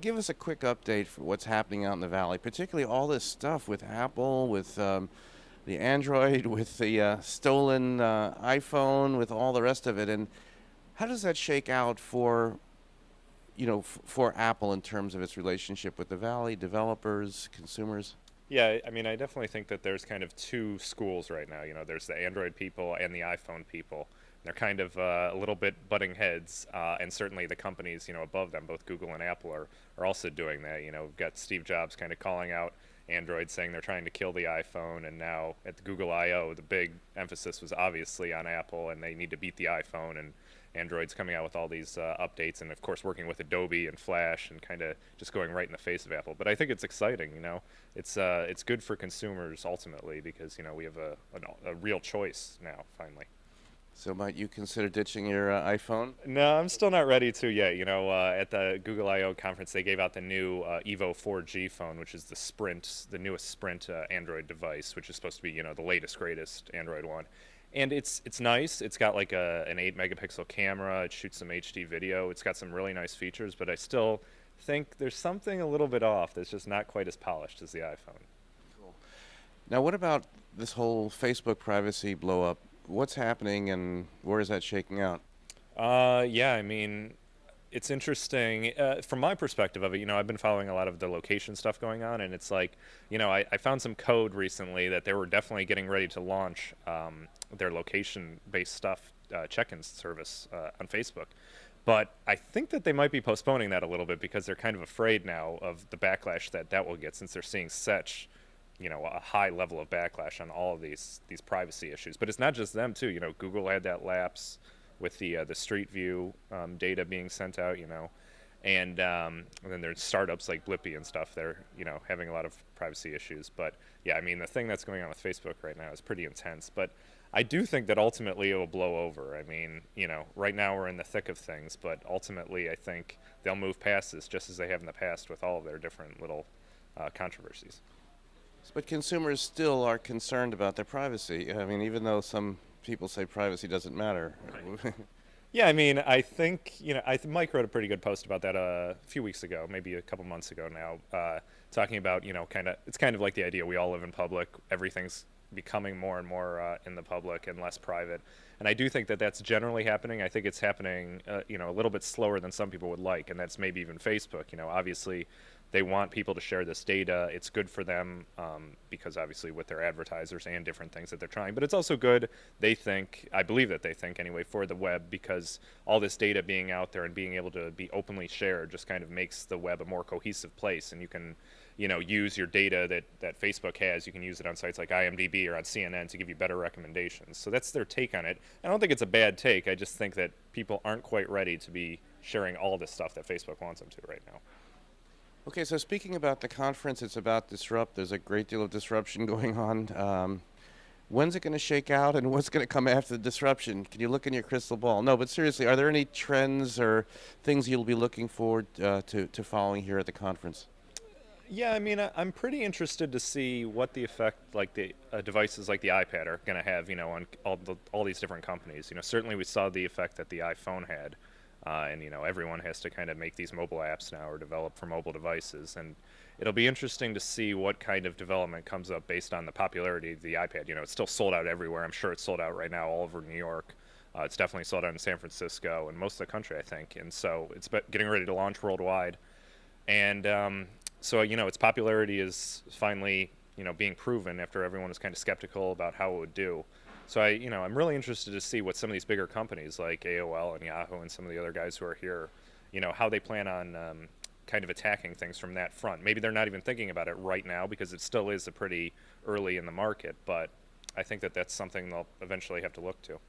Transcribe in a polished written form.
Give us a quick update for what's happening out in the valley, particularly all this stuff with Apple, with the Android, with the stolen iPhone, with all the rest of it, and how does that shake out for for Apple in terms of its relationship with the valley, developers, consumers? Yeah, I mean, I definitely think that there's kind of two schools right now. There's the Android people and the iPhone people. They're kind of a little bit butting heads, and certainly the companies, above them, both Google and Apple, are also doing that. We've got Steve Jobs kind of calling out Android, saying they're trying to kill the iPhone, and now at the Google I/O, the big emphasis was obviously on Apple, and they need to beat the iPhone, and Android's coming out with all these updates, and of course working with Adobe and Flash, and kind of just going right in the face of Apple. But I think it's exciting. It's good for consumers ultimately because we have a real choice now finally. So might you consider ditching your iPhone? No, I'm still not ready to yet. At the Google I/O conference, they gave out the new Evo 4G phone, which is the newest Sprint Android device, which is supposed to be, the latest, greatest Android one. And it's nice. It's got like an 8 megapixel camera. It shoots some HD video. It's got some really nice features, but I still think there's something a little bit off that's just not quite as polished as the iPhone. Cool. Now, what about this whole Facebook privacy blow up? What's happening and where is that shaking out? Yeah, I mean, it's interesting from my perspective of it. I've been following a lot of the location stuff going on, and it's like, I found some code recently that they were definitely getting ready to launch their location-based stuff check-in service on Facebook. But I think that they might be postponing that a little bit because they're kind of afraid now of the backlash that will get, since they're seeing such a high level of backlash on all of these privacy issues. But it's not just them too. Google had that lapse with the Street View data being sent out. And then there's startups like Blippi and stuff. They're having a lot of privacy issues. But yeah, I mean, the thing that's going on with Facebook right now is pretty intense. But I do think that ultimately it will blow over. I mean, right now we're in the thick of things, but ultimately I think they'll move past this just as they have in the past with all of their different little controversies. But consumers still are concerned about their privacy. I mean, even though some people say privacy doesn't matter. Right. Yeah, I mean, I think, Mike wrote a pretty good post about that a few weeks ago, maybe a couple months ago now, talking about, it's kind of like the idea we all live in public. Everything's becoming more and more in the public and less private. And I do think that that's generally happening. I think it's happening, a little bit slower than some people would like, and that's maybe even Facebook. Obviously, they want people to share this data. It's good for them because obviously with their advertisers and different things that they're trying. But it's also good, I believe that they think anyway, for the web, because all this data being out there and being able to be openly shared just kind of makes the web a more cohesive place. And you can, use your data that Facebook has. You can use it on sites like IMDb or on CNN to give you better recommendations. So that's their take on it. I don't think it's a bad take. I just think that people aren't quite ready to be sharing all this stuff that Facebook wants them to right now. Okay, so speaking about the conference, it's about Disrupt. There's a great deal of disruption going on. When's it going to shake out, and what's going to come after the disruption? Can you look in your crystal ball? No, but seriously, are there any trends or things you'll be looking forward to following here at the conference? Yeah, I mean, I'm pretty interested to see what the effect, like the devices like the iPad are going to have, on all these different companies. Certainly we saw the effect that the iPhone had. And everyone has to kind of make these mobile apps now or develop for mobile devices, and it'll be interesting to see what kind of development comes up based on the popularity of the iPad. It's still sold out everywhere. I'm sure it's sold out right now all over New York. It's definitely sold out in San Francisco and most of the country, I think. And so it's getting ready to launch worldwide. And so its popularity is finally being proven after everyone was kind of skeptical about how it would do. So I'm really interested to see what some of these bigger companies like AOL and Yahoo and some of the other guys who are here, how they plan on kind of attacking things from that front. Maybe they're not even thinking about it right now because it still is a pretty early in the market, but I think that that's something they'll eventually have to look to.